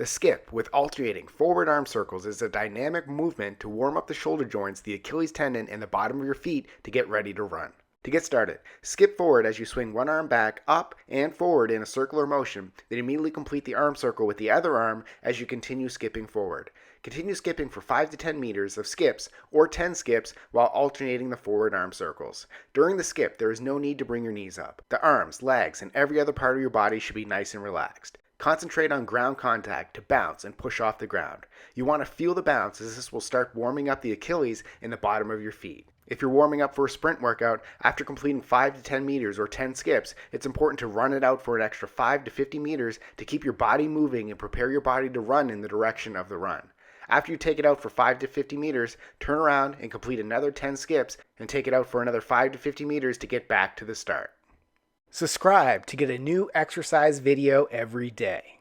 The skip with alternating forward arm circles is a dynamic movement to warm up the shoulder joints, the Achilles tendon, and the bottom of your feet to get ready to run. To get started, skip forward as you swing one arm back, up, and forward in a circular motion, then immediately complete the arm circle with the other arm as you continue skipping forward. Continue skipping for 5 to 10 meters of skips or 10 skips while alternating the forward arm circles. During the skip, there is no need to bring your knees up. The arms, legs, and every other part of your body should be nice and relaxed. Concentrate on ground contact to bounce and push off the ground. You want to feel the bounce as this will start warming up the Achilles and the bottom of your feet. If you're warming up for a sprint workout, after completing 5 to 10 meters or 10 skips, it's important to run it out for an extra 5 to 50 meters to keep your body moving and prepare your body to run in the direction of the run. After you take it out for 5 to 50 meters, turn around and complete another 10 skips and take it out for another 5 to 50 meters to get back to the start. Subscribe to get a new exercise video every day.